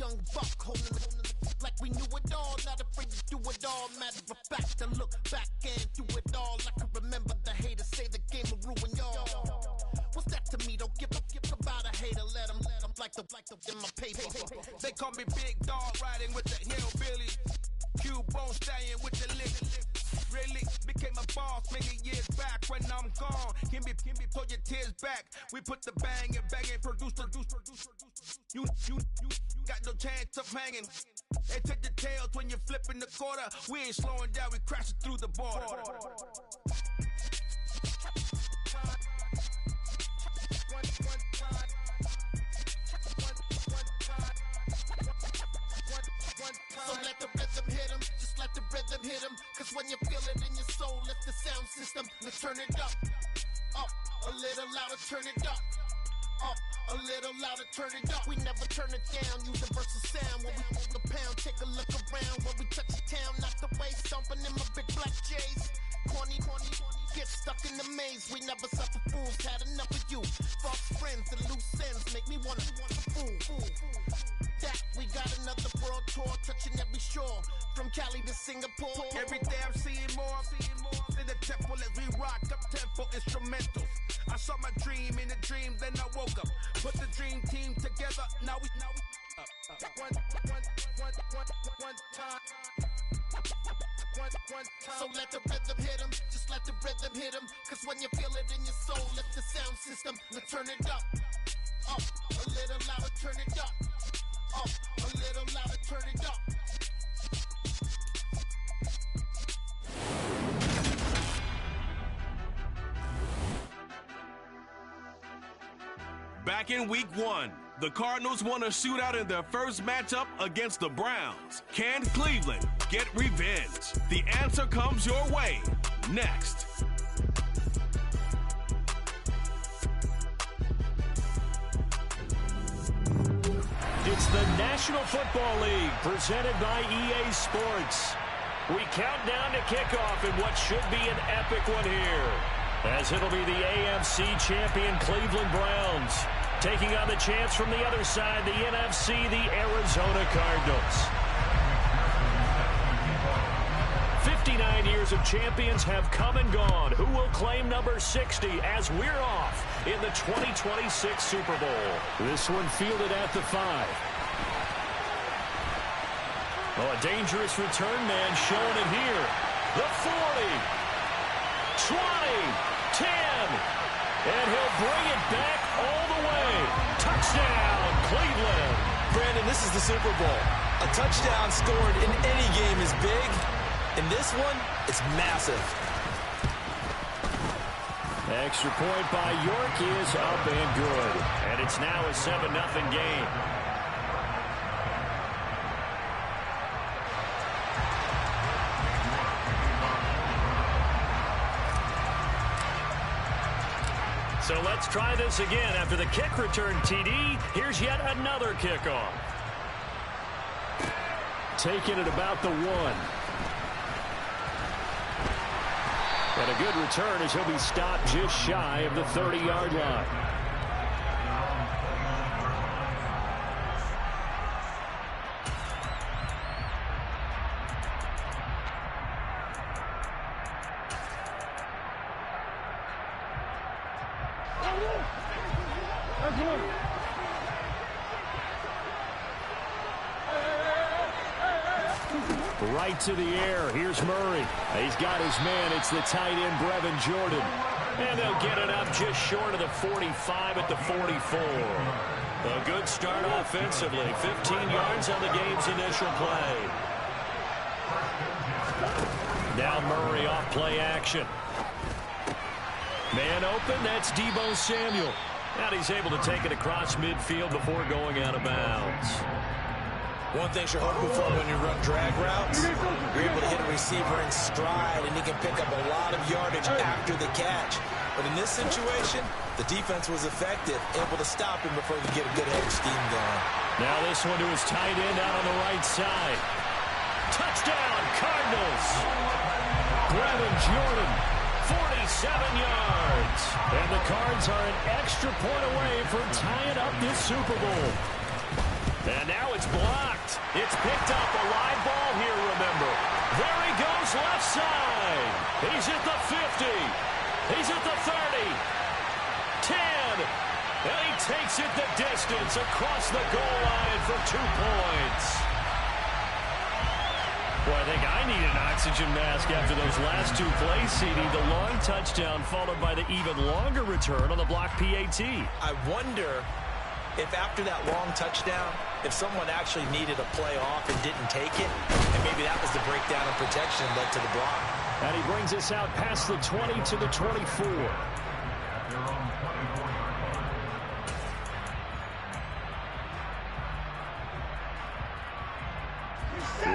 Young buck holding like we knew it all, not afraid to do it all. Matter of fact, to look back and do it all. I can remember the haters say the game will ruin y'all. What's that to me? Don't give about a hater. Let them like the in my paper. They call me Big Dog, riding with the hillbilly. Cubone staying with the lick. Really became a boss many years back. When I'm gone, can be pull your tears back. We put the bang and produce. You got no chance of hanging. They take the tails when you're flipping the quarter. We ain't slowing down, we crashing through the border. So let the rhythm hit him, just let the rhythm hit him. Cause when you feel it in your soul, lift the sound system. Let's turn it up, a little louder, turn it up. A little louder, turn it up. We never turn it down, universal sound. When we move the pound, take a look around. When we touch the town, knock the way, stomping in my big black J's. Corny, get stuck in the maze. We never suffer fools, had enough of you. False friends and loose ends make me wanna fool. That we got another world tour, touching every shore, from Cali to Singapore. Every day I'm seeing more in the temple as we rock up tempo instrumentals. I saw my dream in a dream, then I woke up. Put the dream team together, now we one time. So let the rhythm hit him, just let the rhythm hit him. Cause when you feel it in your soul, lift the sound system. Let's turn it up, a little louder, turn it up. A little louder, turn it up. Back in week 1, the Cardinals won a shootout in their first matchup against the Browns. Can Cleveland get revenge? The answer comes your way next. It's the National Football League presented by EA Sports. We count down to kickoff in what should be an epic one here, as it'll be the AFC champion Cleveland Browns taking on the chance from the other side, the NFC, the Arizona Cardinals. 59 years of champions have come and gone. Who will claim number 60 as we're off in the 2026 Super Bowl? This one fielded at the 5. Oh, a dangerous return man showing it here. The 40, 20, 10, and he'll bring it back all the way. Touchdown, Cleveland. Brandon, this is the Super Bowl. A touchdown scored in any game is big. In this one, it's massive. Extra point by York is up and good. And it's now a 7-0 game. So let's try this again. After the kick return TD, here's yet another kickoff. Taking it about the 1. And a good return as he'll be stopped just shy of the 30-yard line. Right to the air. Here's Murray. He's got his man. It's the tight end, Brevin Jordan. And they'll get it up just short of the 45 at the 44. A good start offensively. 15 yards on the game's initial play. Now Murray off play action. Man open. That's Deebo Samuel. And he's able to take it across midfield before going out of bounds. One thing you're hoping for when you run drag routes, you're able to hit a receiver in stride, and he can pick up a lot of yardage after the catch. But in this situation, the defense was effective, able to stop him before he could get a good head of steam going. Now this one to his tight end out on the right side. Touchdown, Cardinals! Brevin Jordan, 47 yards. And the Cards are an extra point away from tying up this Super Bowl. And now it's blocked. picked up a live ball here, remember. There he goes left side. He's at the 50. He's at the 30. 10. And he takes it the distance across the goal line for 2 points. Well, I think I need an oxygen mask after those last 2 plays, CD. The long touchdown followed by the even longer return on the block PAT. I wonder if after that long touchdown, if someone actually needed a play off and didn't take it, and maybe that was the breakdown of protection that led to the block. And he brings us out past the 20 to the 24.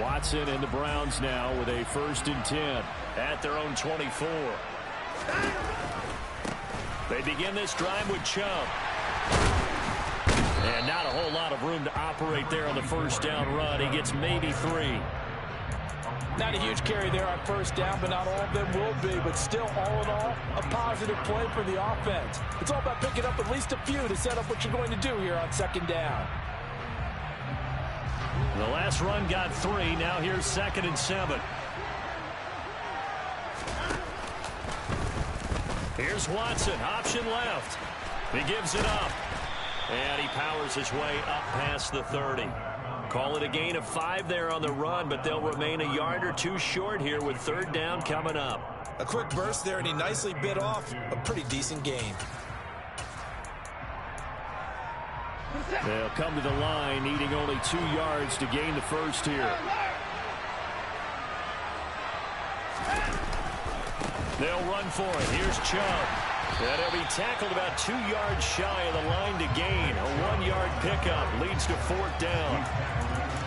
Watson and the Browns now with a 1st and 10 at their own 24. They begin this drive with Chubb. And not a whole lot of room to operate there on the 1st down run. He gets maybe 3. Not a huge carry there on 1st down, but not all of them will be. But still, all in all, a positive play for the offense. It's all about picking up at least a few to set up what you're going to do here on 2nd down. The last run got 3. Now here's 2nd and 7. Here's Watson. Option left. He gives it up. And he powers his way up past the 30. Call it a gain of 5 there on the run, but they'll remain a yard or 2 short here with 3rd down coming up. A quick burst there, and he nicely bit off a pretty decent gain. They'll come to the line, needing only 2 yards to gain the 1st here. They'll run for it. Here's Chubb. And he'll be tackled about 2 yards shy of the line to gain. A 1-yard pickup leads to 4th down.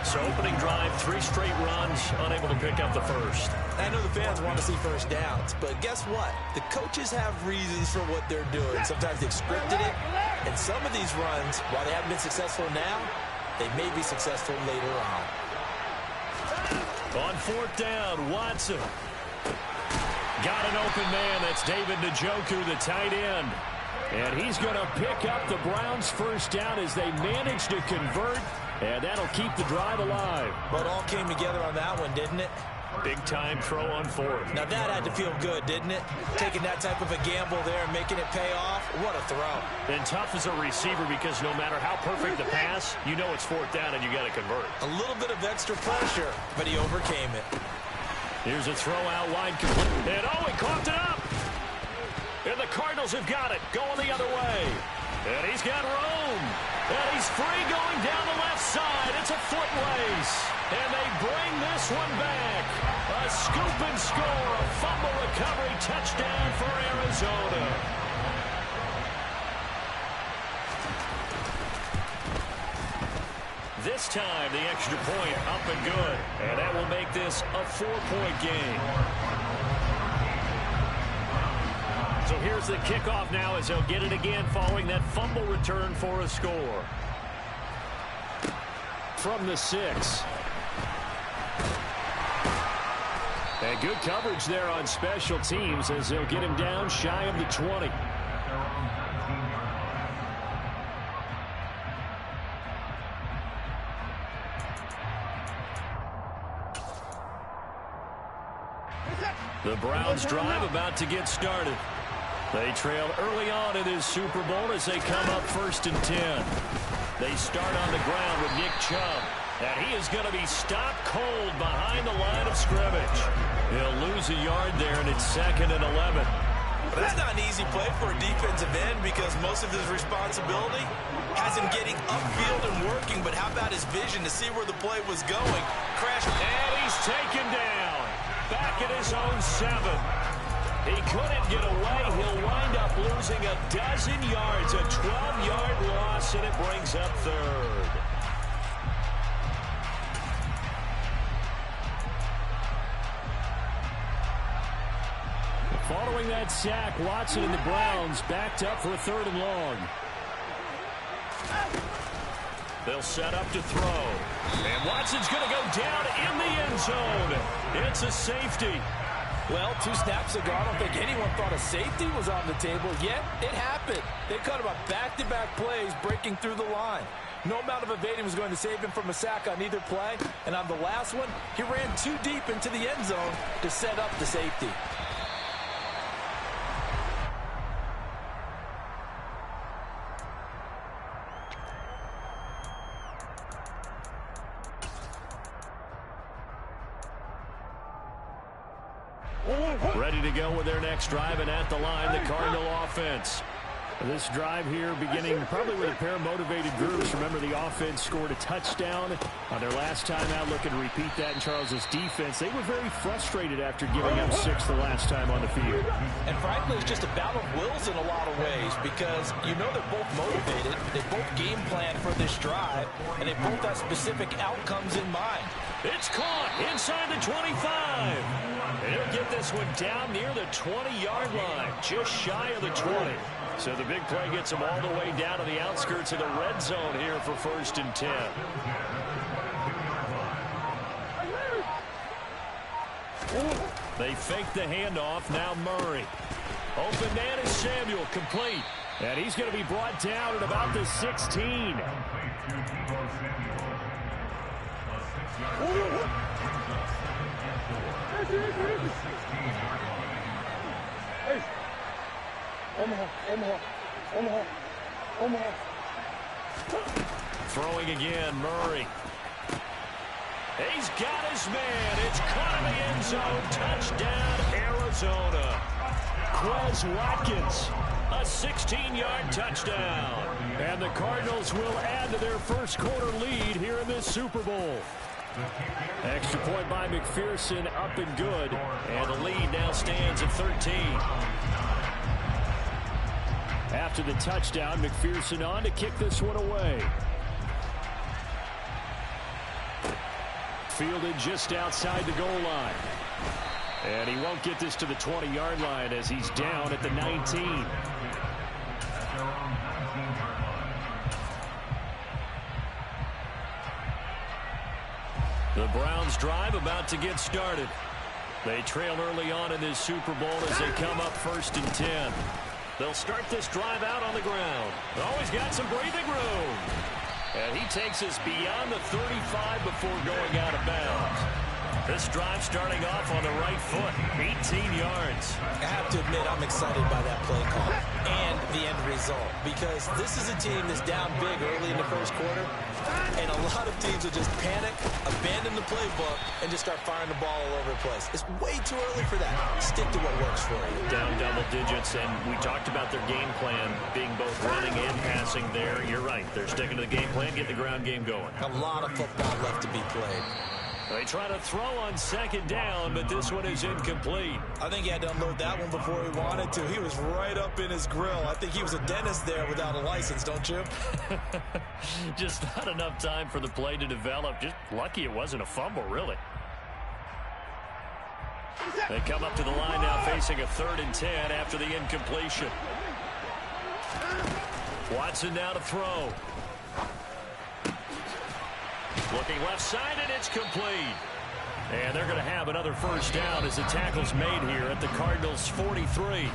So opening drive, 3 straight runs, unable to pick up the 1st. I know the fans want to see 1st downs, but guess what? The coaches have reasons for what they're doing. Sometimes they've scripted it, and some of these runs, while they haven't been successful now, they may be successful later on. On 4th down, Watson. Got an open man. That's David Njoku, the tight end. And he's going to pick up the Browns' 1st down as they manage to convert, and that'll keep the drive alive. But it all came together on that one, didn't it? Big-time throw on 4th. Now that had to feel good, didn't it? Taking that type of a gamble there and making it pay off. What a throw. And tough as a receiver because no matter how perfect the pass, you know it's 4th down and you got to convert. A little bit of extra pressure, but he overcame it. Here's a throw out wide complete. And he coughed it up. And the Cardinals have got it, going the other way. And he's got room. And he's free going down the left side. It's a foot race. And they bring this one back. A scoop and score. A fumble recovery touchdown for Arizona. This time, the extra point up and good. And that will make this a 4-point game. So here's the kickoff now as they'll get it again following that fumble return for a score. From the 6. And good coverage there on special teams as they'll get him down shy of the 20. The Browns drive about to get started. They trail early on in this Super Bowl as they come up 1st and 10. They start on the ground with Nick Chubb. And he is going to be stopped cold behind the line of scrimmage. He'll lose a yard there, and it's 2nd and 11. But that's not an easy play for a defensive end because most of his responsibility has him getting upfield and working. But how about his vision to see where the play was going? Crash. And he's taken down. Back at his own 7. He couldn't get away. He'll wind up losing a dozen yards, a 12-yard loss, and it brings up 3rd. Following that sack, Watson and the Browns backed up for a 3rd and long. They'll set up to throw. And Watson's going to go down in the end zone. It's a safety. Well, 2 snaps ago, I don't think anyone thought a safety was on the table, yet it happened. They cut him on back-to-back plays breaking through the line. No amount of evading was going to save him from a sack on either play. And on the last one, he ran too deep into the end zone to set up the safety. Ready to go with their next drive, and at the line, the Cardinal offense. This drive here beginning probably with a pair of motivated groups. Remember, the offense scored a touchdown on their last time out. Looking to repeat that in Charles's defense. They were very frustrated after giving up 6 the last time on the field. And frankly, it's just a battle of wills in a lot of ways because you know they're both motivated. They both game plan for this drive, and they both have specific outcomes in mind. It's caught inside the 25. And he'll get this one down near the 20-yard line, just shy of the 20. So the big play gets him all the way down to the outskirts of the red zone here for 1st and 10. They fake the handoff. Now Murray. Open man is Samuel, complete. And he's going to be brought down at about the 16. Throwing again, Murray. He's got his man. It's caught in the end zone. Touchdown, Arizona. Quez Watkins, a 16-yard touchdown. And the Cardinals will add to their first quarter lead here in this Super Bowl. Extra point by McPherson, up and good. And the lead now stands at 13. After the touchdown, McPherson on to kick this one away. Fielded just outside the goal line. And he won't get this to the 20-yard line as he's down at the 19. The Browns drive about to get started. They trail early on in this Super Bowl as they come up 1st and 10. They'll start this drive out on the ground. Always got some breathing room. And he takes us beyond the 35 before going out of bounds. This drive starting off on the right foot, 18 yards. I have to admit, I'm excited by that play call and the end result because this is a team that's down big early in the first quarter, and a lot of teams will just panic, abandon the playbook, and just start firing the ball all over the place. It's way too early for that. Stick to what works for you. Down double digits, and we talked about their game plan being both running and passing there. You're right. They're sticking to the game plan, get the ground game going. A lot of football left to be played. They try to throw on 2nd down, but this one is incomplete. I think he had to unload that one before he wanted to. He was right up in his grill. I think he was a dentist there without a license, don't you? Just not enough time for the play to develop. Just lucky it wasn't a fumble, really. They come up to the line now facing a 3rd and 10 after the incompletion. Watson now to throw. Looking left side, and it's complete. And they're going to have another 1st down as the tackle's made here at the Cardinals' 43.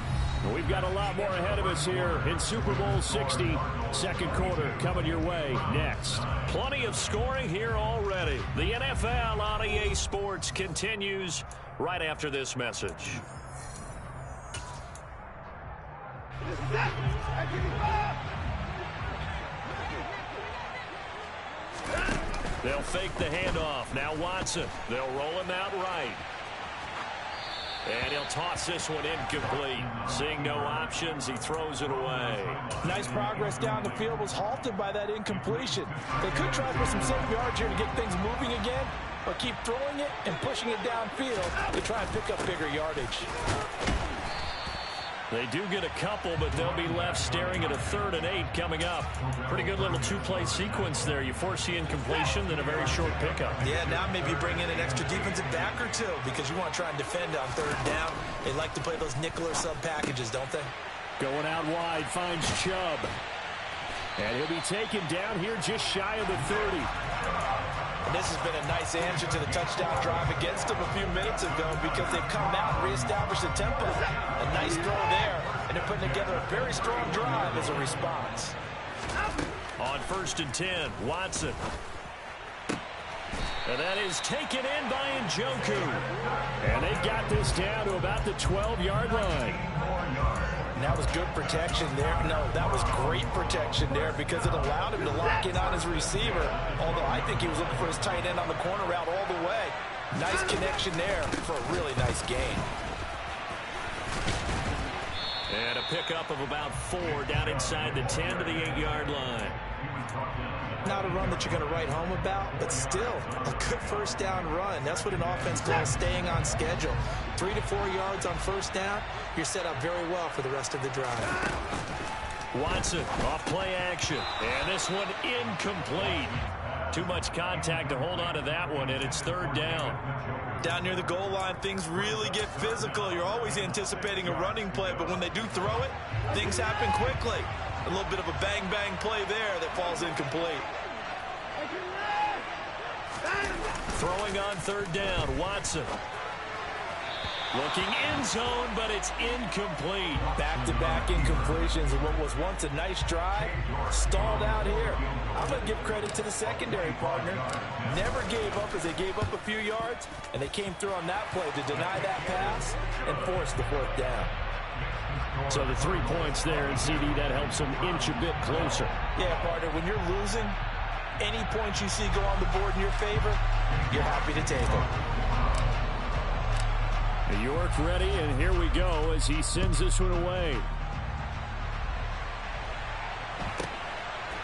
We've got a lot more ahead of us here in Super Bowl 60. 2nd quarter coming your way next. Plenty of scoring here already. The NFL on EA Sports continues right after this message. They'll fake the handoff. Now Watson. They'll roll him out right. And he'll toss this one incomplete. Seeing no options, he throws it away. Nice progress down the field was halted by that incompletion. They could try for some safe yards here to get things moving again, or keep throwing it and pushing it downfield to try and pick up bigger yardage. They do get a couple, but they'll be left staring at a 3rd and 8 coming up. Pretty good little 2-play sequence there. You force the incompletion, then a very short pickup. Yeah, now maybe bring in an extra defensive back or two because you want to try and defend on 3rd down. They like to play those nickel or sub packages, don't they? Going out wide, finds Chubb. And he'll be taken down here just shy of the 30. And this has been a nice answer to the touchdown drive against them a few minutes ago because they've come out and reestablished the tempo. A nice throw there, and they're putting together a very strong drive as a response. On 1st and 10, Watson. And that is taken in by Njoku. And they've got this down to about the 12-yard line. And that was good protection there. No, that was great protection there because it allowed him to lock in on his receiver. Although I think he was looking for his tight end on the corner route all the way. Nice connection there for a really nice gain. And a pickup of about 4 down inside the 10 to the 8-yard line. Not a run that you're going to write home about, but still a good first down run. That's what an offense calls staying on schedule. 3 to 4 yards on first down, you're set up very well for the rest of the drive. Watson off play action, and this one incomplete. Too much contact to hold on to that one, and it's 3rd down. Down near the goal line, things really get physical. You're always anticipating a running play, but when they do throw it, things happen quickly. A little bit of a bang-bang play there that falls incomplete. Throwing on 3rd down, Watson. Looking end zone, but it's incomplete. Back-to-back incompletions of what was once a nice drive. Stalled out here. I'm going to give credit to the secondary partner. Never gave up as they gave up a few yards, and they came through on that play to deny that pass and force the 4th down. So the 3 points there, and CD, that helps them inch a bit closer. Yeah, partner, when you're losing, any points you see go on the board in your favor, you're happy to take them. York ready, and here we go as he sends this one away.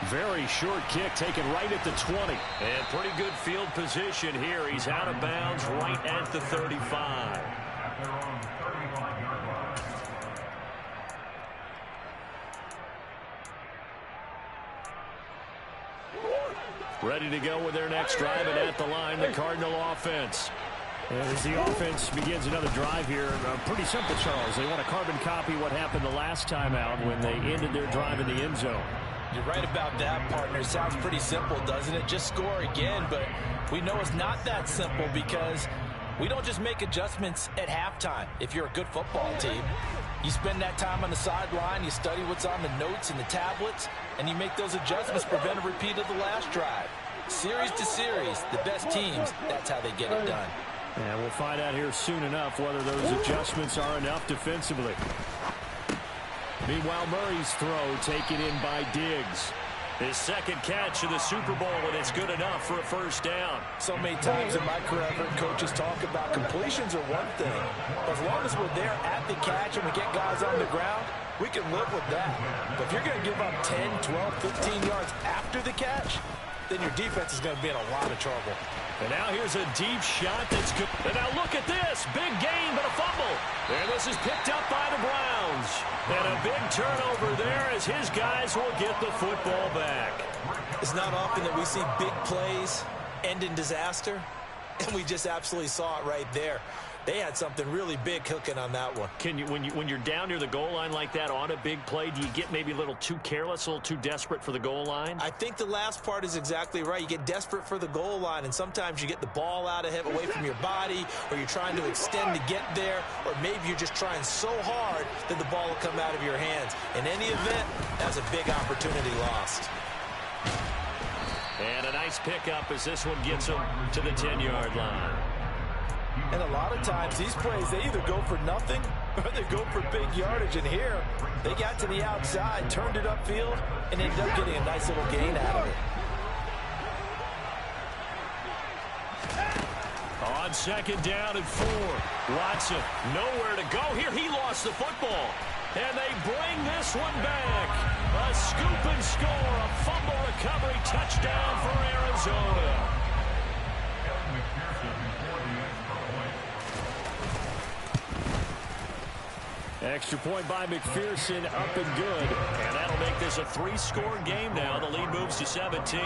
Very short kick taken right at the 20. And pretty good field position here. He's out of bounds right at the 35. Ready to go with their next drive, and at the line, the Cardinal offense. And as the offense begins another drive here, pretty simple, Charles. They want to carbon copy what happened the last time out when they ended their drive in the end zone. You're right about that, partner. Sounds pretty simple, doesn't it? Just score again, but we know it's not that simple because we don't just make adjustments at halftime. If you're a good football team, you spend that time on the sideline, you study what's on the notes and the tablets, and you make those adjustments, prevent a repeat of the last drive. Series to series, the best teams, that's how they get it done. And we'll find out here soon enough whether those adjustments are enough defensively. Meanwhile, Murray's throw taken in by Diggs. His second catch of the Super Bowl, and it's good enough for a 1st down. So many times in my career, I've heard coaches talk about completions are one thing. As long as we're there at the catch and we get guys on the ground, we can live with that. But if you're going to give up 10, 12, 15 yards after the catch, then your defense is going to be in a lot of trouble. And now here's a deep shot that's good. And now look at this. Big gain, but a fumble. And this is picked up by the Browns. And a big turnover there as his guys will get the football back. It's not often that we see big plays end in disaster. And we just absolutely saw it right there. They had something really big cooking on that one. When you're down near the goal line like that on a big play, do you get maybe a little too careless, a little too desperate for the goal line? I think the last part is exactly right. You get desperate for the goal line, and sometimes you get the ball out of it, away from your body, or you're trying to extend to get there, or maybe you're just trying so hard that the ball will come out of your hands. In any event, that's a big opportunity lost. And a nice pickup as this one gets them to the 10-yard line. And a lot of times, these plays, they either go for nothing or they go for big yardage. And here, they got to the outside, turned it upfield, and ended up getting a nice little gain out of it. On 2nd down and 4, Watson nowhere to go. Here, he lost the football. And they bring this one back. A scoop and score, a fumble recovery touchdown for Arizona. Extra point by McPherson, up and good. And that'll make this a 3-score game now. The lead moves to 17.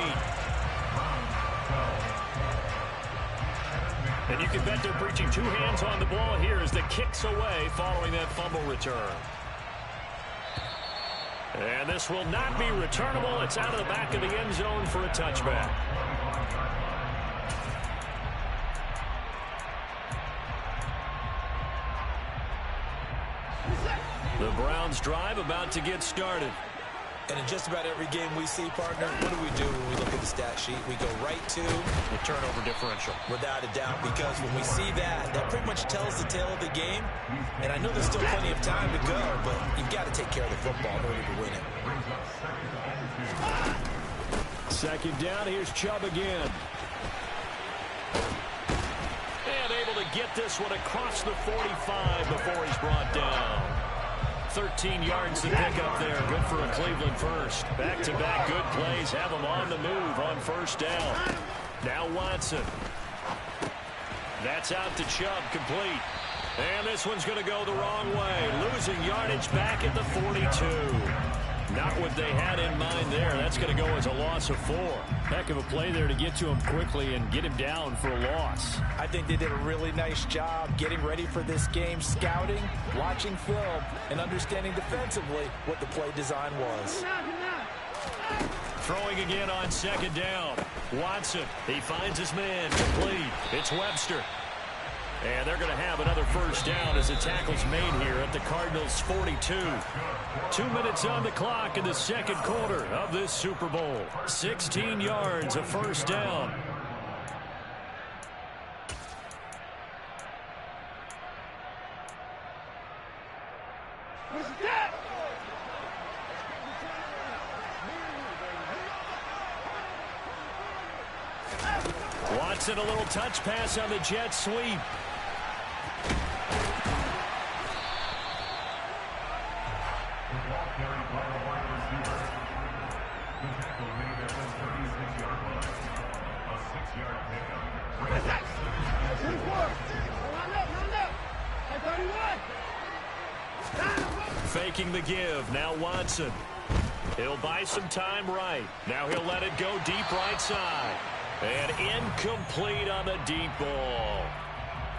And you can bet they're preaching 2 hands on the ball here as the kick's away following that fumble return. And this will not be returnable. It's out of the back of the end zone for a touchback. The Browns drive about to get started. And in just about every game we see, partner, what do we do when we look at the stat sheet? We go right to the turnover differential. Without a doubt, because when we see that, that pretty much tells the tale of the game. And I know there's still plenty of time to go, but you've got to take care of the football in order to win it. Second down, here's Chubb again. And able to get this one across the 45 before he's brought down. 13 yards to pick up there. Good for a Cleveland first. Back-to-back good plays. Have them on the move on first down. Now Watson. That's out to Chubb. Complete. And this one's going to go the wrong way. Losing yardage back at the 42. Not what they had in mind there. That's going to go as a loss of 4. Heck of a play there to get to him quickly and get him down for a loss. I think they did a really nice job getting ready for this game, scouting, watching film, and understanding defensively what the play design was. Throwing again on second down. Watson, he finds his man. Complete. It's Webster. And they're going to have another first down as the tackle's made here at the Cardinals' 42. 2 minutes on the clock in the second quarter of this Super Bowl. 16 yards, a first down. Watson, a little touch pass on the jet sweep. Faking the give. Now Watson. He'll buy some time right. Now he'll let it go deep right side. And incomplete on the deep ball.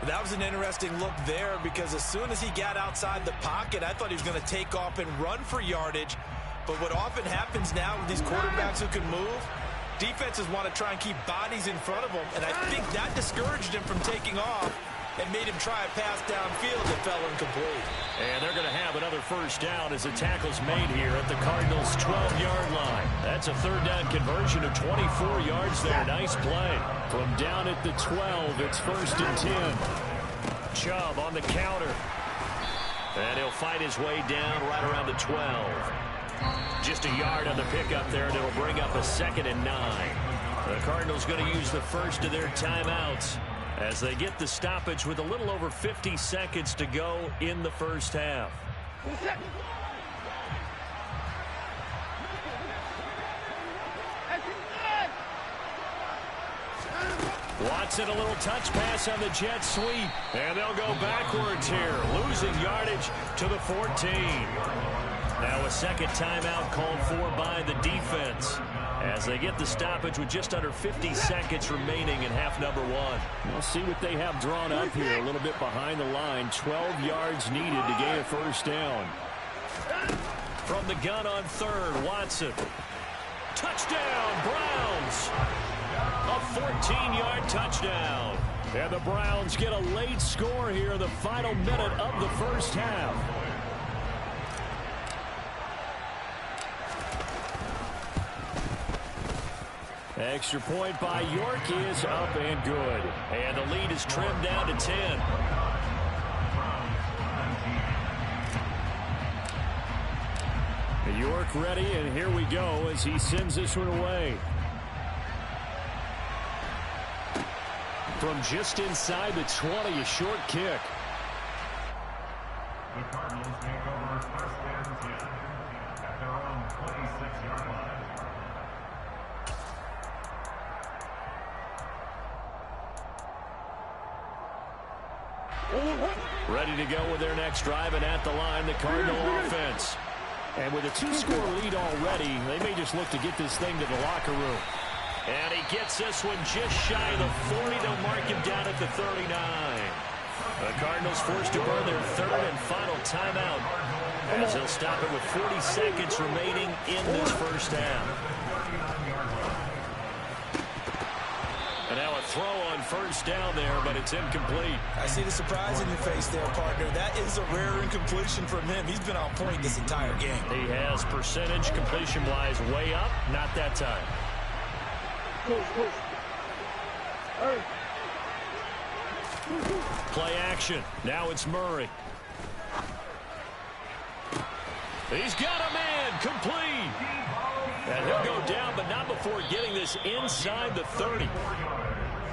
That was an interesting look there because as soon as he got outside the pocket, I thought he was going to take off and run for yardage. But what often happens now with these quarterbacks who can move, defenses want to try and keep bodies in front of them. And I think that discouraged him from taking off and made him try a pass downfield that fell incomplete. And they're going to have another first down as the tackle's made here at the Cardinals' 12-yard line. That's a third down conversion of 24 yards there. Nice play. From down at the 12, it's 1st and 10. Chubb on the counter. And he'll fight his way down right around the 12. Just a yard on the pickup there, and it'll bring up a 2nd and 9. The Cardinals going to use the first of their timeouts as they get the stoppage with a little over 50 seconds to go in the first half. Watson, a little touch pass on the jet sweep, and they'll go backwards here, losing yardage to the 14. Now a second timeout called for by the defense as they get the stoppage with just under 50 seconds remaining in half number 1. We'll see what they have drawn up here, a little bit behind the line. 12 yards needed to gain a first down. From the gun on third, Watson. Touchdown, Browns! A 14-yard touchdown. And the Browns get a late score here in the final minute of the first half. Extra point by York is up and good. And the lead is trimmed down to 10. York ready, and here we go as he sends this one away. From just inside the 20, a short kick. The Cardinals take over 1st and 10 at their own 26-yard line. Ready to go with their next drive, and at the line, the Cardinal offense. And with a 2-score lead already, they may just look to get this thing to the locker room. And he gets this one just shy of the 40. They'll mark him down at the 39. The Cardinals forced to burn their third and final timeout as they'll stop it with 40 seconds remaining in this first half. And now a throw on first down there, but it's incomplete. I see the surprise in your face there, partner. That is a rare incompletion from him. He's been on point this entire game. He has percentage completion-wise way up. Not that time. Play action. Now it's Murray. He's got a man. Complete. And he'll go down, but not before getting this inside the 30.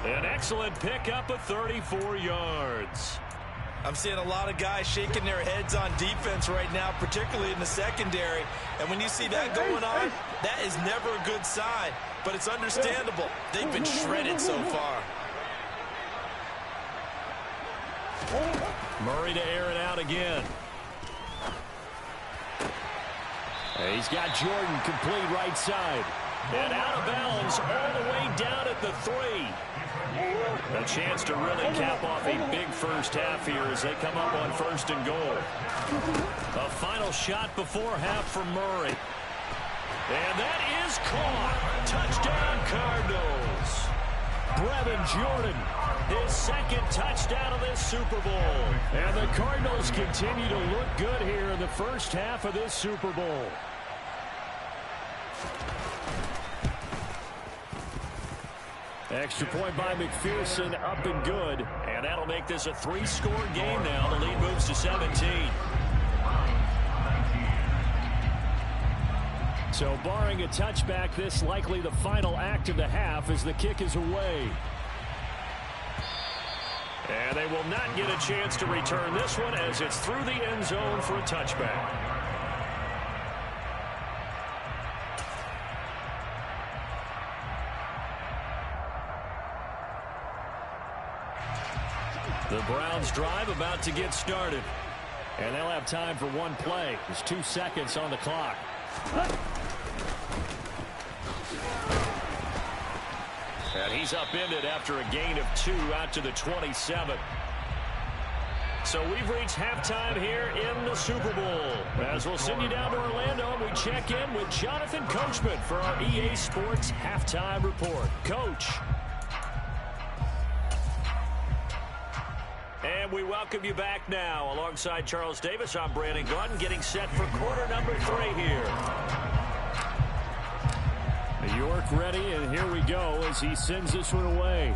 An excellent pickup of 34 yards. I'm seeing a lot of guys shaking their heads on defense right now, particularly in the secondary. And when you see that going on, that is never a good sign. But it's understandable. They've been shredded so far. Murray to air it out again. He's got Jordan complete right side. And out of bounds all the way down at the 3. A chance to really cap off a big first half here as they come up on 1st and goal. A final shot before half from Murray. And that is caught. Touchdown Cardinals. Brevin Jordan, his 2nd touchdown of this Super Bowl. And the Cardinals continue to look good here in the first half of this Super Bowl. Extra point by McPherson, up and good. And that'll make this a 3-score game now. The lead moves to 17. So barring a touchback, this likely the final act of the half as the kick is away. And they will not get a chance to return this one as it's through the end zone for a touchback. The Browns drive about to get started. And they'll have time for one play. There's 2 seconds on the clock. And he's upended after a gain of 2 out to the 27. So we've reached halftime here in the Super Bowl. As we'll send you down to Orlando, and we check in with Jonathan Coachman for our EA Sports Halftime Report. Coach. And we welcome you back now. Alongside Charles Davis, I'm Brandon Gaudin, getting set for quarter number 3 here. York ready, and here we go as he sends this one away.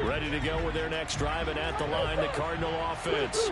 Ready to go with their next drive, and at the line, the Cardinal offense.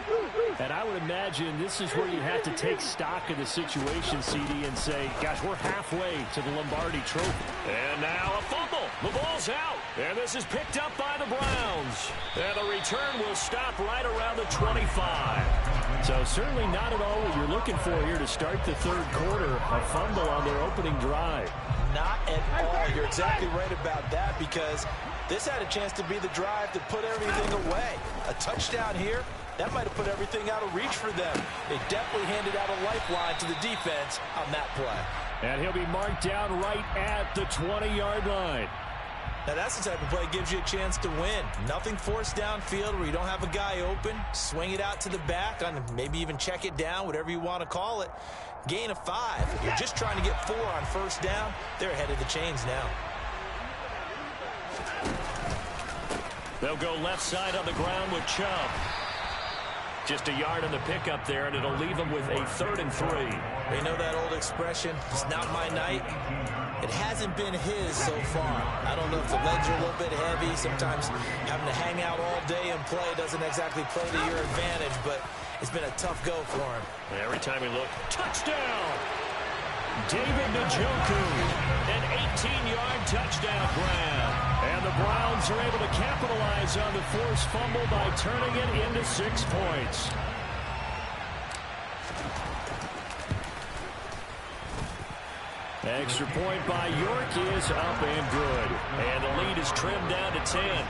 And I would imagine this is where you have to take stock of the situation, CD, and say, gosh, we're halfway to the Lombardi Trophy. And now a fumble. The ball's out. And this is picked up by the Browns. And the return will stop right around the 25. So certainly not at all what you're looking for here to start the 3rd quarter. A fumble on their opening drive. Not at all. You're exactly right about that, because this had a chance to be the drive to put everything away. A touchdown here, that might have put everything out of reach for them. They definitely handed out a lifeline to the defense on that play. And he'll be marked down right at the 20-yard line. Now that's the type of play that gives you a chance to win. Nothing forced downfield where you don't have a guy open. Swing it out to the back, on maybe even check it down, whatever you want to call it. Gain of 5. You're just trying to get 4 on first down. They're ahead of the chains now. They'll go left side on the ground with Chubb. Just a yard on the pickup there, and it'll leave them with a 3rd and 3. You know that old expression, it's not my night. It hasn't been his so far. I don't know if the legs are a little bit heavy. Sometimes having to hang out all day and play doesn't exactly play to your advantage, but it's been a tough go for him. And every time we look, touchdown! David Njoku, an 18-yard touchdown grab. And the Browns are able to capitalize on the forced fumble by turning it into 6 points. Extra point by York is up and good. And the lead is trimmed down to 10.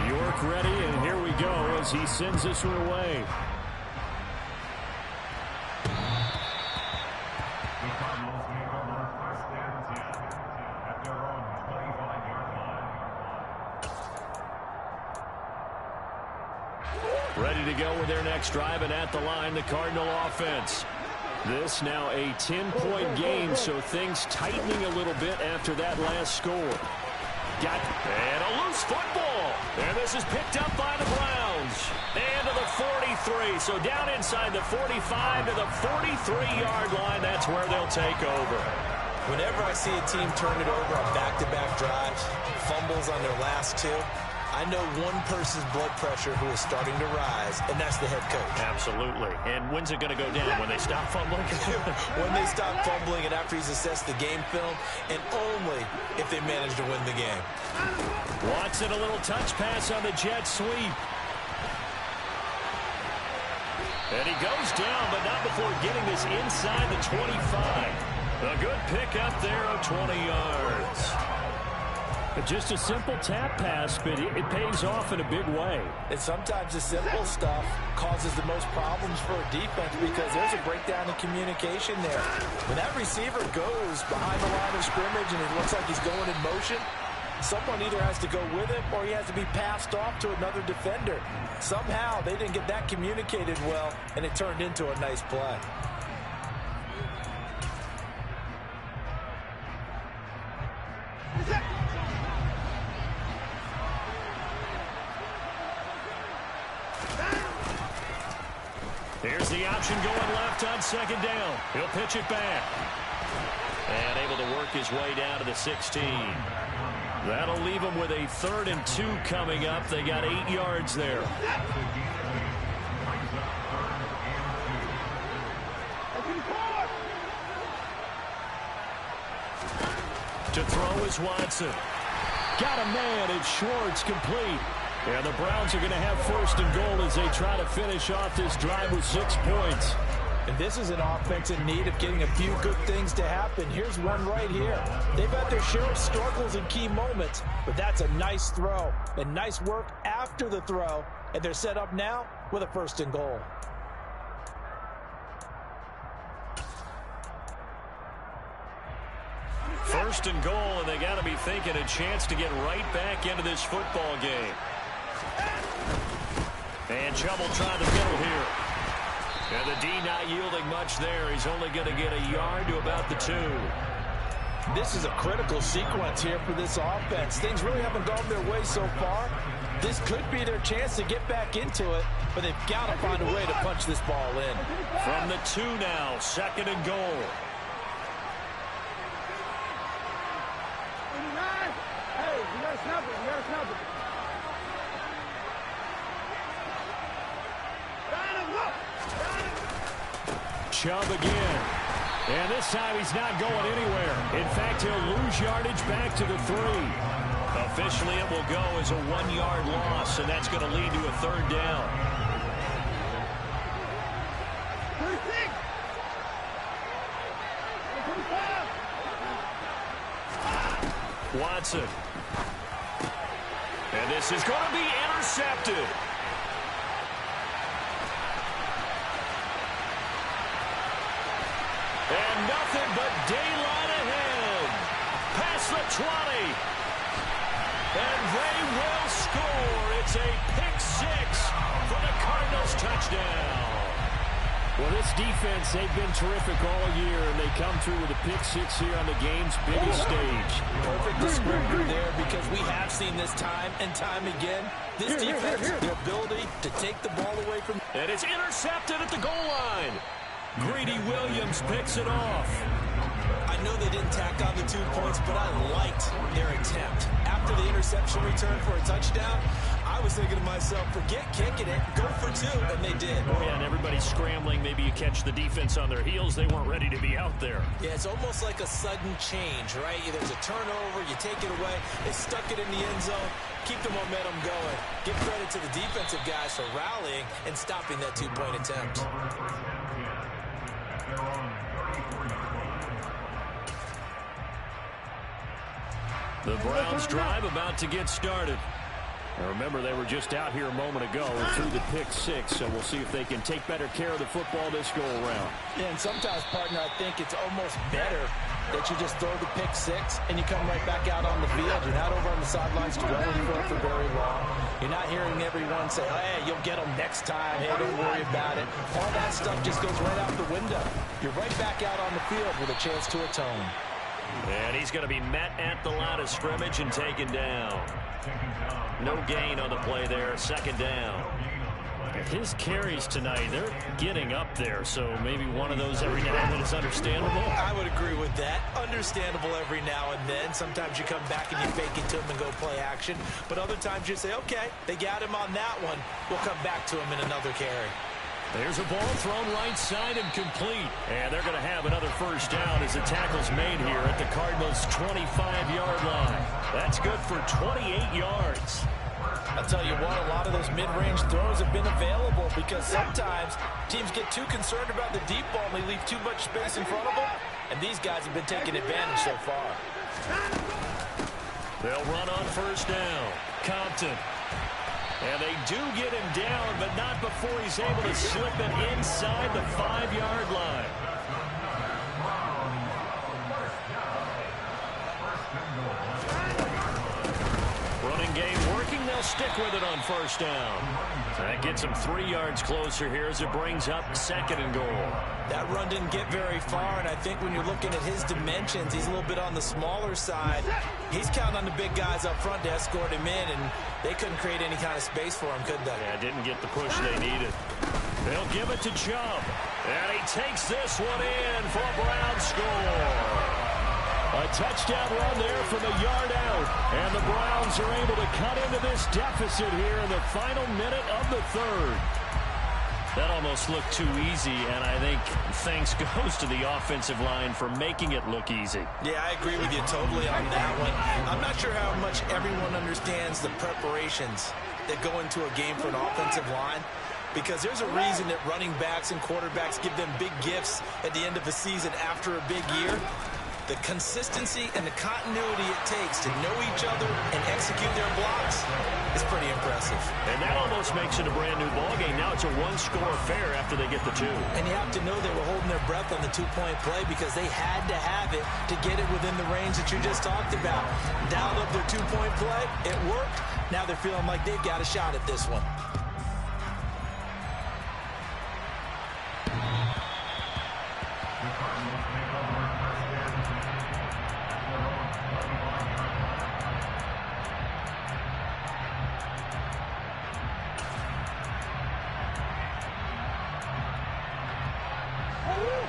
York quarterback ready, and here we go as he sends this one away. The Cardinals take over first and 10 at their own 25-yard line. Ready to go with their next drive, and at the line, the Cardinal offense. This now a 10-point game, so things tightening a little bit after that last score. And a loose football. And this is picked up by the Browns. And to the 43. So down inside the 45 to the 43-yard line. That's where they'll take over. Whenever I see a team turn it over on back-to-back drives, fumbles on their last two, I know one person's blood pressure who is starting to rise, and that's the head coach. Absolutely. And when's it going to go down? When they stop fumbling? When they stop fumbling and after he's assessed the game film, and only if they manage to win the game. Watson, a little touch pass on the jet sweep. And he goes down, but not before getting this inside the 25. A good pick up there of 20 yards. Just a simple tap pass, but it pays off in a big way. And sometimes the simple stuff causes the most problems for a defense because there's a breakdown in communication there. When that receiver goes behind the line of scrimmage and it looks like he's going in motion, someone either has to go with him or he has to be passed off to another defender. Somehow they didn't get that communicated well, and it turned into a nice play. Here's the option going left on second down. He'll pitch it back. And able to work his way down to the 16. That'll leave him with a 3rd and 2 coming up. They got 8 yards there. To throw is Watson. Got a man. It's Schwartz, complete. And the Browns are going to have 1st and goal as they try to finish off this drive with 6 points. And this is an offense in need of getting a few good things to happen. Here's one right here. They've had their share of struggles in key moments, but that's a nice throw and nice work after the throw. And they're set up now with a 1st and goal. First and goal, and they got to be thinking a chance to get right back into this football game. And Chubb will try the middle here. And the D not yielding much there. He's only going to get a yard to about the 2. This is a critical sequence here for this offense. Things really haven't gone their way so far. This could be their chance to get back into it, but they've got to find a way to punch this ball in. From the 2 now, 2nd and goal. Chubb again. And this time he's not going anywhere. In fact, he'll lose yardage back to the 3. Officially, it will go as a 1-yard loss, and that's going to lead to a 3rd down. Watson. And this is going to be intercepted. And nothing but daylight ahead. Past the 20. And they will score. It's a pick 6 for the Cardinals touchdown. Well, this defense, they've been terrific all year, and they come through with a pick 6 here on the game's biggest stage. Perfect descriptor there because we have seen this time and time again. This defense, their ability to take the ball away from... And it's intercepted at the goal line. Greedy Williams picks it off. I know they didn't tack on the 2 points, but I liked their attempt. After the interception return for a touchdown, I was thinking to myself, forget kicking it, go for 2, and they did. Oh, yeah, and everybody's scrambling. Maybe you catch the defense on their heels. They weren't ready to be out there. Yeah, it's almost like a sudden change, right? There's a turnover, you take it away, they stuck it in the end zone, keep the momentum going. Give credit to the defensive guys for rallying and stopping that 2-point attempt. The Browns drive about to get started. And remember, they were just out here a moment ago through the pick six, so we'll see if they can take better care of the football this go-around. Yeah, and sometimes, partner, I think it's almost better that you just throw the pick six and you come right back out on the field. You're not over on the sidelines dwelling for very long. You're not hearing everyone say, hey, you'll get them next time. Hey, don't worry about it. All that stuff just goes right out the window. You're right back out on the field with a chance to atone. And he's going to be met at the line of scrimmage and taken down. No gain on the play there. Second down. His carries tonight, they're getting up there, so maybe one of those every now and then is understandable. I would agree with that. Understandable every now and then. Sometimes you come back and you fake it to him and go play action. But other times you say, okay, they got him on that one. We'll come back to him in another carry. There's a ball thrown right side and complete. And they're going to have another first down as the tackle's made here at the Cardinals' 25-yard line. That's good for 28 yards. I'll tell you what, a lot of those mid-range throws have been available because sometimes teams get too concerned about the deep ball and they leave too much space in front of them. And these guys have been taking advantage so far. They'll run on first down. Compton. And they do get him down, but not before he's able to slip it inside the 5-yard line. Running game working. They'll stick with it on first down. That gets him 3 yards closer here as it brings up second and goal. That run didn't get very far, and I think when you're looking at his dimensions, he's a little bit on the smaller side. He's counting on the big guys up front to escort him in, and they couldn't create any kind of space for him, could they? Yeah, didn't get the push they needed. They'll give it to Chubb. And he takes this one in for a Brown score. A touchdown run there from a yard out. And the Browns are able to cut into this deficit here in the final minute of the third. That almost looked too easy, and I think thanks goes to the offensive line for making it look easy. Yeah, I agree with you totally on that one. I'm not sure how much everyone understands the preparations that go into a game for an offensive line, because there's a reason that running backs and quarterbacks give them big gifts at the end of the season after a big year. The consistency and the continuity it takes to know each other and execute their blocks is pretty impressive. And that almost makes it a brand-new ballgame. Now it's a one-score affair after they get the two. And you have to know they were holding their breath on the two-point play because they had to have it to get it within the range that you just talked about. Dialed up their two-point play. It worked. Now they're feeling like they've got a shot at this one.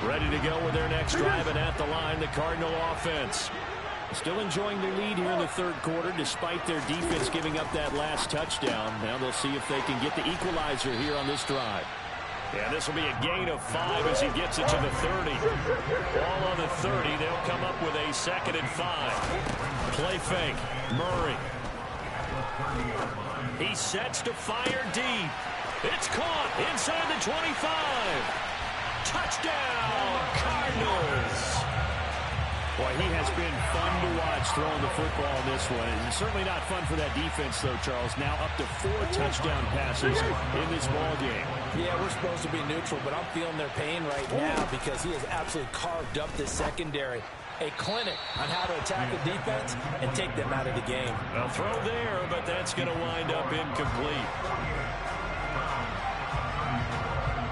Ready to go with their next drive, and at the line, the Cardinal offense. Still enjoying the lead here in the third quarter, despite their defense giving up that last touchdown. Now they'll see if they can get the equalizer here on this drive. Yeah, this will be a gain of 5 as he gets it to the 30. Ball on the 30. They'll come up with a 2nd and 5. Play fake. Murray. He sets to fire deep. It's caught inside the 25. Touchdown, Cardinals! Boy, he has been fun to watch throwing the football in this one. And certainly not fun for that defense, though, Charles. Now up to 4 touchdown passes in this ball game. Yeah, we're supposed to be neutral, but I'm feeling their pain right now because he has absolutely carved up this secondary. A clinic on how to attack a defense and take them out of the game. A throw there, but that's going to wind up incomplete.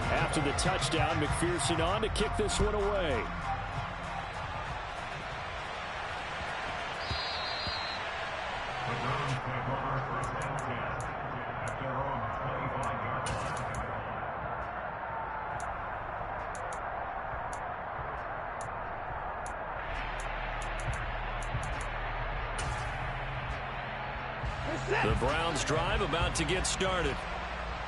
After the touchdown, McPherson on to kick this one away. The Browns drive about to get started.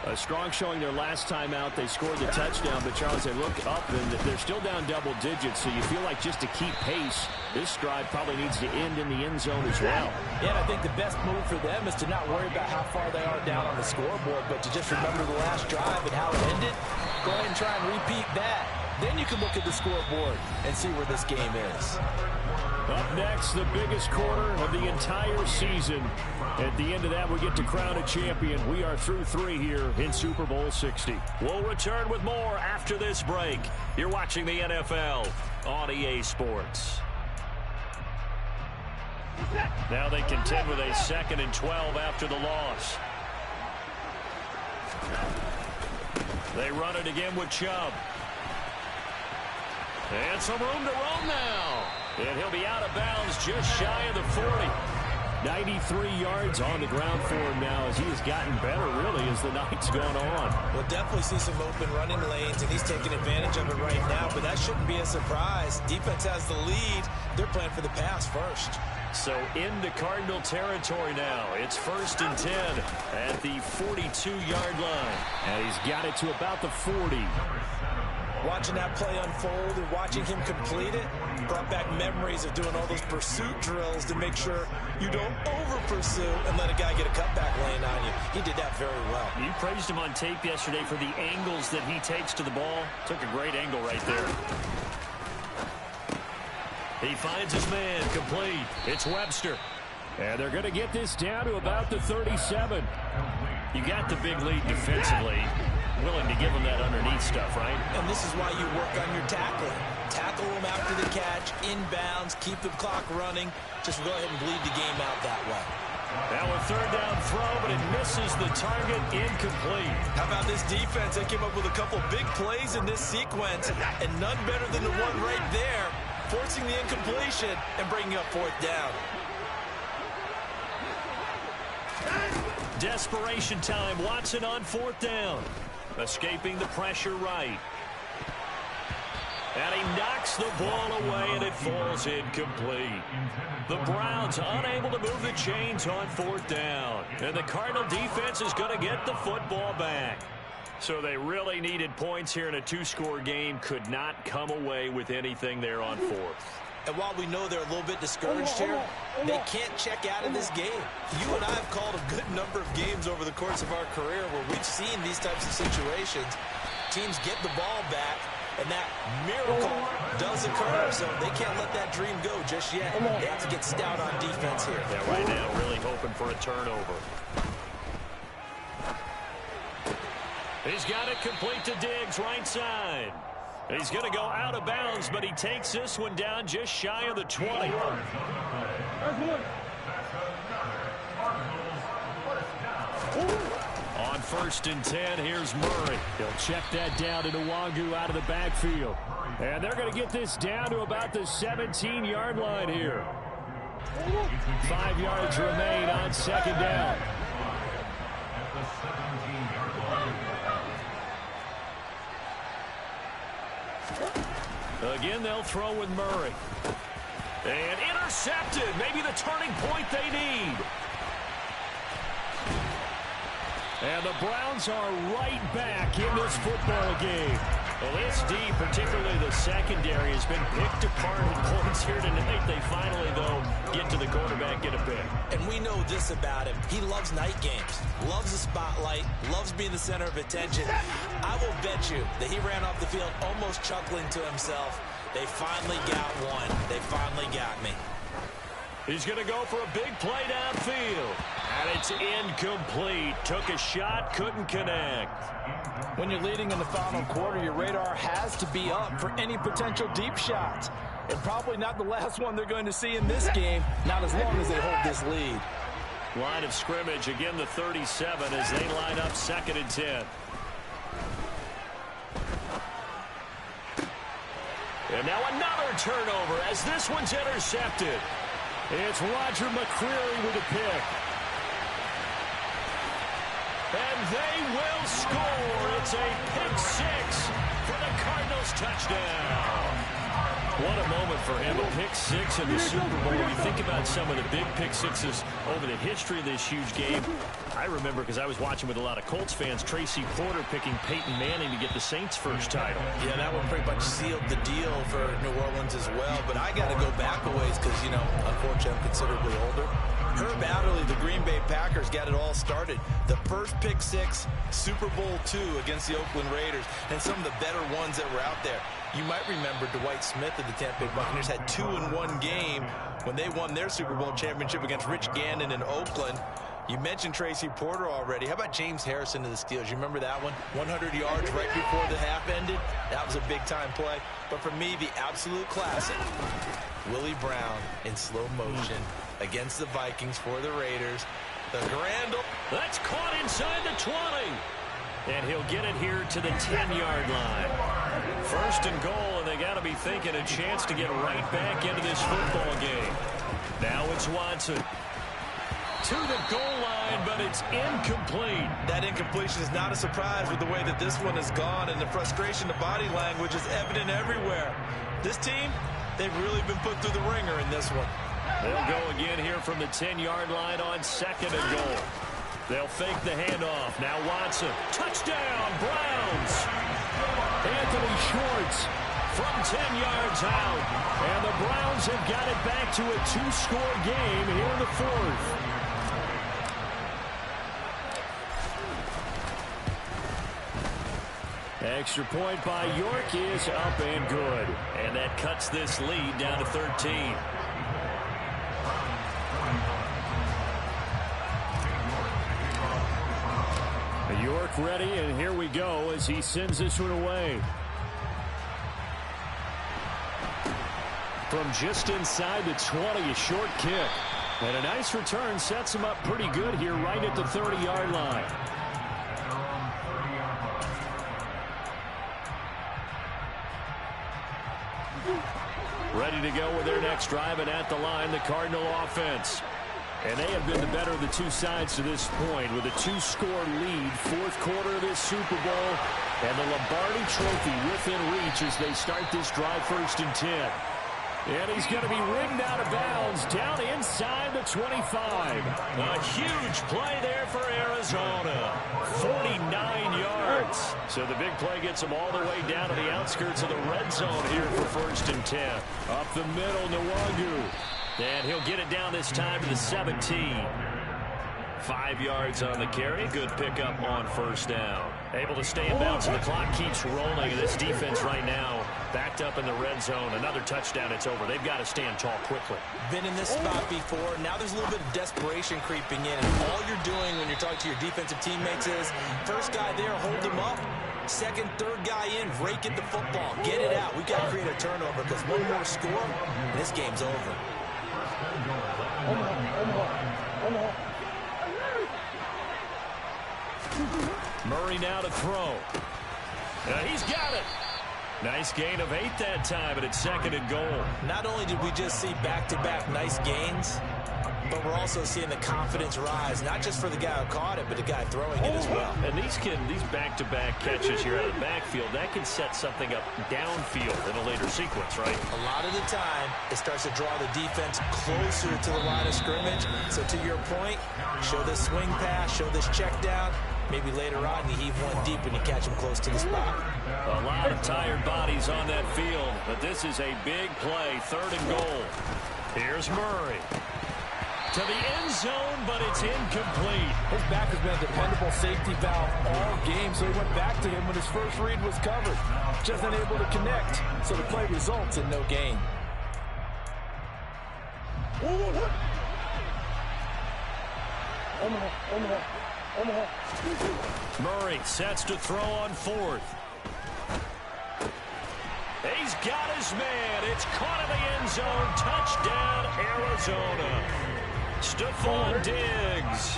A strong showing their last time out. They scored the touchdown, but Charles, they look up and they're still down double digits, so you feel like just to keep pace, this drive probably needs to end in the end zone as well. Yeah, and I think the best move for them is to not worry about how far they are down on the scoreboard, but to just remember the last drive and how it ended. Go ahead and try and repeat that. Then you can look at the scoreboard and see where this game is. Up next, the biggest quarter of the entire season. At the end of that, we get to crown a champion. We are through 3 here in Super Bowl 60. We'll return with more after this break. You're watching the NFL on EA Sports. Now they contend with a 2nd and 12 after the loss. They run it again with Chubb. And some room to roam now. And he'll be out of bounds just shy of the 40. 93 yards on the ground for him now as he has gotten better, really, as the night's gone on. We'll definitely see some open running lanes, and he's taking advantage of it right now, but that shouldn't be a surprise. Defense has the lead. They're playing for the pass first. So into Cardinal territory now. It's 1st and 10 at the 42-yard line. And he's got it to about the 40. Watching that play unfold and watching him complete it brought back memories of doing all those pursuit drills to make sure you don't over-pursue and let a guy get a cutback lane on you. He did that very well. You praised him on tape yesterday for the angles that he takes to the ball. Took a great angle right there. He finds his man, complete. It's Webster. And they're going to get this down to about the 37. You got the big lead defensively. Willing to give him that underneath stuff, right? And this is why you work on your tackling. Tackle him after the catch, inbounds, keep the clock running. Just go ahead and bleed the game out that way. Now a 3rd down throw, but it misses the target, incomplete. How about this defense? They came up with a couple big plays in this sequence, and none better than the one right there, forcing the incompletion and bringing up 4th down. Desperation time. Watson on 4th down. Escaping the pressure right. And he knocks the ball away, and it falls incomplete. The Browns unable to move the chains on 4th down. And the Cardinal defense is going to get the football back. So they really needed points here in a 2-score game. Could not come away with anything there on 4th. And while we know they're a little bit discouraged here, they can't check out of this game. You and I have called a good number of games over the course of our career where we've seen these types of situations. Teams get the ball back, and that miracle does occur. So they can't let that dream go just yet. They have to get stout on defense here. Yeah, right now, really hoping for a turnover. He's got it complete to Diggs, right side. He's going to go out of bounds, but he takes this one down just shy of the 20. On 1st and 10, here's Murray. He'll check that down to Nwangu out of the backfield. And they're going to get this down to about the 17-yard line here. 5 yards remain on 2nd down. Again, they'll throw with Murray. And intercepted. Maybe the turning point they need. And the Browns are right back in this football game. Well, this D, particularly the secondary, has been picked apart in points here tonight. They finally, though, get to the quarterback, get a pick. And we know this about him. He loves night games, loves the spotlight, loves being the center of attention. I will bet you that he ran off the field almost chuckling to himself. They finally got one. They finally got me. He's going to go for a big play downfield. And it's incomplete. Took a shot, couldn't connect. When you're leading in the final quarter, your radar has to be up for any potential deep shots. And probably not the last one they're going to see in this game, not as long as they hold this lead. Line of scrimmage, again the 37 as they line up 2nd and 10. And now another turnover as this one's intercepted. It's Roger McCreary with a pick. And they will score. It's a pick 6 for the Cardinals touchdown. What a moment for him, a pick 6 in the Super Bowl. You think about some of the big pick 6s over the history of this huge game. I remember, because I was watching with a lot of Colts fans, Tracy Porter picking Peyton Manning to get the Saints' first title. Yeah, that one pretty much sealed the deal for New Orleans as well. But I got to go back a ways because, you know, unfortunately I'm considerably older. Herb Adderley, the Green Bay Packers, got it all started. The first pick 6, Super Bowl II against the Oakland Raiders, and some of the better ones that were out there. You might remember Dwight Smith of the Tampa Bay Buccaneers had 2 in one game when they won their Super Bowl championship against Rich Gannon in Oakland. You mentioned Tracy Porter already. How about James Harrison of the Steelers? You remember that one? 100 yards right before the half ended. That was a big-time play. But for me, the absolute classic, Willie Brown in slow motion against the Vikings for the Raiders. The grand... That's caught inside the 20. And he'll get it here to the 10-yard line. First and goal, and they got to be thinking a chance to get right back into this football game. Now it's Watson. To the goal line, but it's incomplete. That incompletion is not a surprise with the way that this one has gone, and the frustration, the body language is evident everywhere. This team, they've really been put through the ringer in this one. They'll go again here from the 10-yard line on second and goal. They'll fake the handoff. Now Watson. Touchdown, Browns. Anthony Schwartz from 10 yards out. And the Browns have got it back to a 2-score game here in the fourth. Extra point by York is up and good. And that cuts this lead down to 13. York ready, and here we go as he sends this one away. From just inside the 20, a short kick. And a nice return sets him up pretty good here right at the 30-yard line. Ready to go with their next drive, and at the line, the Cardinal offense. And they have been the better of the two sides to this point with a 2-score lead, fourth quarter of this Super Bowl, and the Lombardi Trophy within reach as they start this drive 1st and 10. And he's going to be ringed out of bounds down inside the 25. A huge play there for Arizona. 49 yards. So the big play gets them all the way down to the outskirts of the red zone here for 1st and 10. Up the middle, Nwangu. And he'll get it down this time to the 17. 5 yards on the carry. Good pickup on 1st down. Able to stay in bounds, and the clock keeps rolling. And this defense right now backed up in the red zone. Another touchdown, it's over. They've got to stand tall quickly. Been in this spot before. Now there's a little bit of desperation creeping in. And all you're doing when you're talking to your defensive teammates is, first guy there, hold him up. Second, third guy in, rake at the football. Get it out. We've got to create a turnover because one more score, and this game's over. Murray now to throw. He's got it. Nice gain of 8 that time, and it's 2nd and goal. Not only did we just see back-to-back nice gains, but we're also seeing the confidence rise, not just for the guy who caught it, but the guy throwing it as well. And these back-to-back catches here out of the backfield, that can set something up downfield in a later sequence, right? A lot of the time, it starts to draw the defense closer to the line of scrimmage. So to your point, show this swing pass, show this check down. Maybe later on you heave one deep and you catch him close to the spot. A lot of tired bodies on that field, but this is a big play, 3rd and goal. Here's Murray. To the end zone, but it's incomplete. His back has been a dependable safety valve all game, so he went back to him when his first read was covered. Just unable to connect, so the play results in no gain. Murray sets to throw on 4th. He's got his man. It's caught in the end zone. Touchdown, Arizona. Stephon Diggs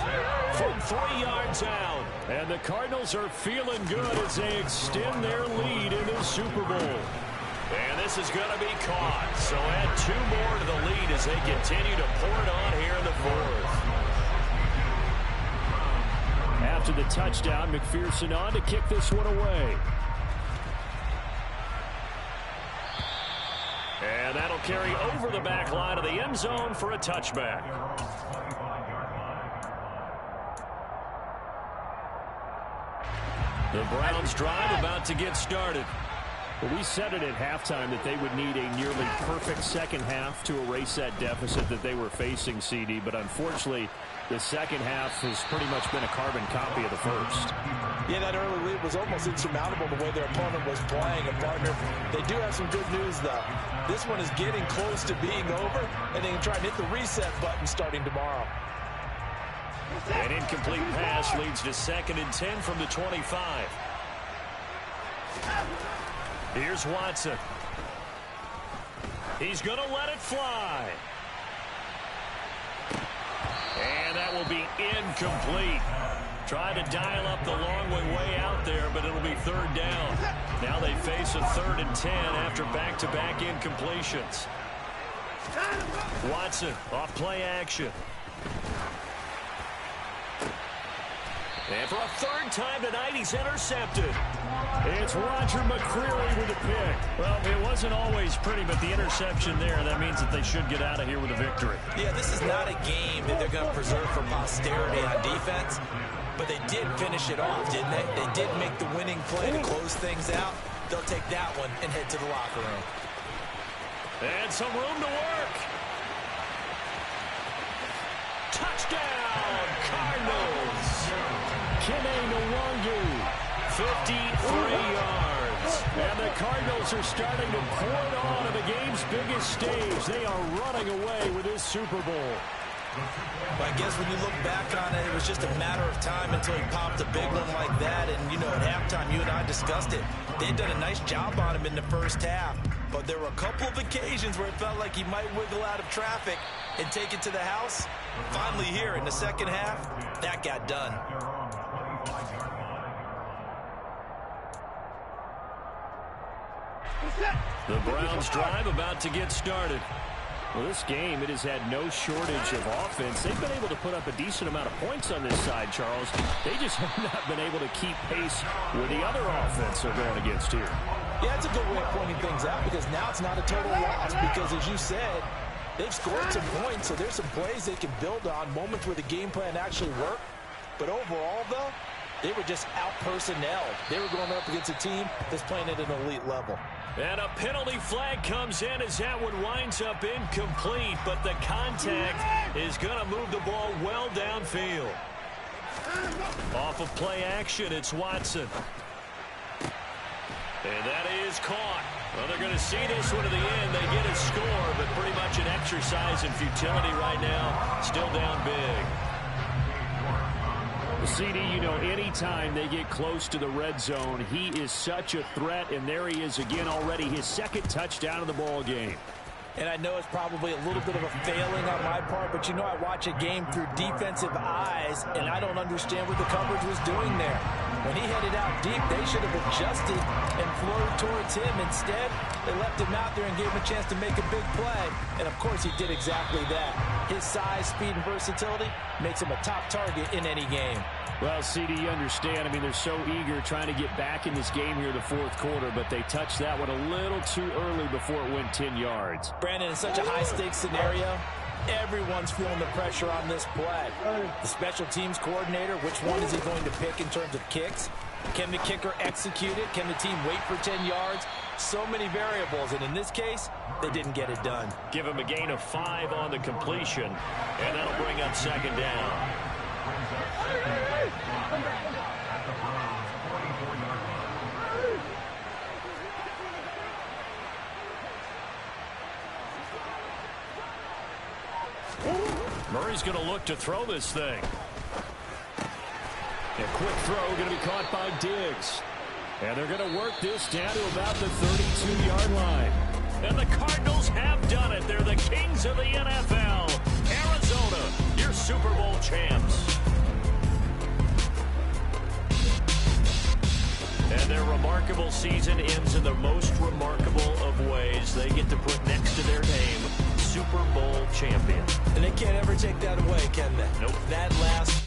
from 3 yards out. And the Cardinals are feeling good as they extend their lead in the Super Bowl. And this is going to be caught. So add 2 more to the lead as they continue to pour it on here in the 4th. After the touchdown, McPherson on to kick this one away. And that'll carry over the back line of the end zone for a touchback. The Browns drive about to get started. Well, we said it at halftime that they would need a nearly perfect second half to erase that deficit that they were facing, CD. But unfortunately, the second half has pretty much been a carbon copy of the first. Yeah, that early lead was almost insurmountable the way their opponent was playing. And, partner, they do have some good news, though. This one is getting close to being over, and they can try and hit the reset button starting tomorrow. An incomplete pass leads to 2nd and 10 from the 25. Here's Watson. He's going to let it fly. And that will be incomplete. Try to dial up the long way out there, but it'll be 3rd down. Now they face a 3rd and 10 after back-to-back incompletions. Watson off play action. And for a 3rd time tonight, he's intercepted. It's Roger McCreary with the pick. Well, it wasn't always pretty, but the interception there, that means that they should get out of here with a victory. Yeah, this is not a game that they're going to preserve for posterity on defense, but they did finish it off, didn't they? They did make the winning play to close things out. They'll take that one and head to the locker room. And some room to work. Touchdown, Cardinals. Kene Nwangu, 53 yards. And the Cardinals are starting to pour it on at the game's biggest stage. They are running away with this Super Bowl. But I guess when you look back on it, it was just a matter of time until he popped a big one like that. And, you know, at halftime, you and I discussed it. They'd done a nice job on him in the first half. But there were a couple of occasions where it felt like he might wiggle out of traffic and take it to the house. Finally here in the second half, that got done. The Browns drive about to get started. Well, this game, it has had no shortage of offense. They've been able to put up a decent amount of points on this side, Charles. They just have not been able to keep pace with the other offense they're going against here. Yeah, it's a good way of pointing things out because now it's not a total loss because, as you said, they've scored some points, so there's some plays they can build on, moments where the game plan actually worked. But overall, though, they were just out-personnelled. They were going up against a team that's playing at an elite level. And a penalty flag comes in as that one winds up incomplete, but the contact is going to move the ball well downfield. Off of play action, it's Watson. And that is caught. Well, they're going to see this one to the end. They get a score, but pretty much an exercise in futility right now. Still down big. CD, you know, anytime they get close to the red zone, he is such a threat, and there he is again already, his 2nd touchdown of the ball game. And I know it's probably a little bit of a failing on my part, but you know I watch a game through defensive eyes, and I don't understand what the coverage was doing there. When he headed out deep, they should have adjusted and flowed towards him. Instead, they left him out there and gave him a chance to make a big play. And, of course, he did exactly that. His size, speed, and versatility makes him a top target in any game. Well, CD, you understand. I mean, they're so eager trying to get back in this game here in the 4th quarter, but they touched that one a little too early before it went 10 yards. Brandon, in such a high-stakes scenario, everyone's feeling the pressure on this play. The special teams coordinator, which one is he going to pick in terms of kicks? Can the kicker execute it? Can the team wait for 10 yards? So many variables, and in this case, they didn't get it done. Give him a gain of 5 on the completion, and that'll bring up 2nd down. Murray's going to look to throw this thing. A quick throw going to be caught by Diggs. And they're going to work this down to about the 32-yard line. And the Cardinals have done it. They're the kings of the NFL. Arizona, your Super Bowl champs. And their remarkable season ends in the most remarkable of ways. They get to put next to their name, Super Bowl champion. And they can't ever take that away, can they? Nope. That last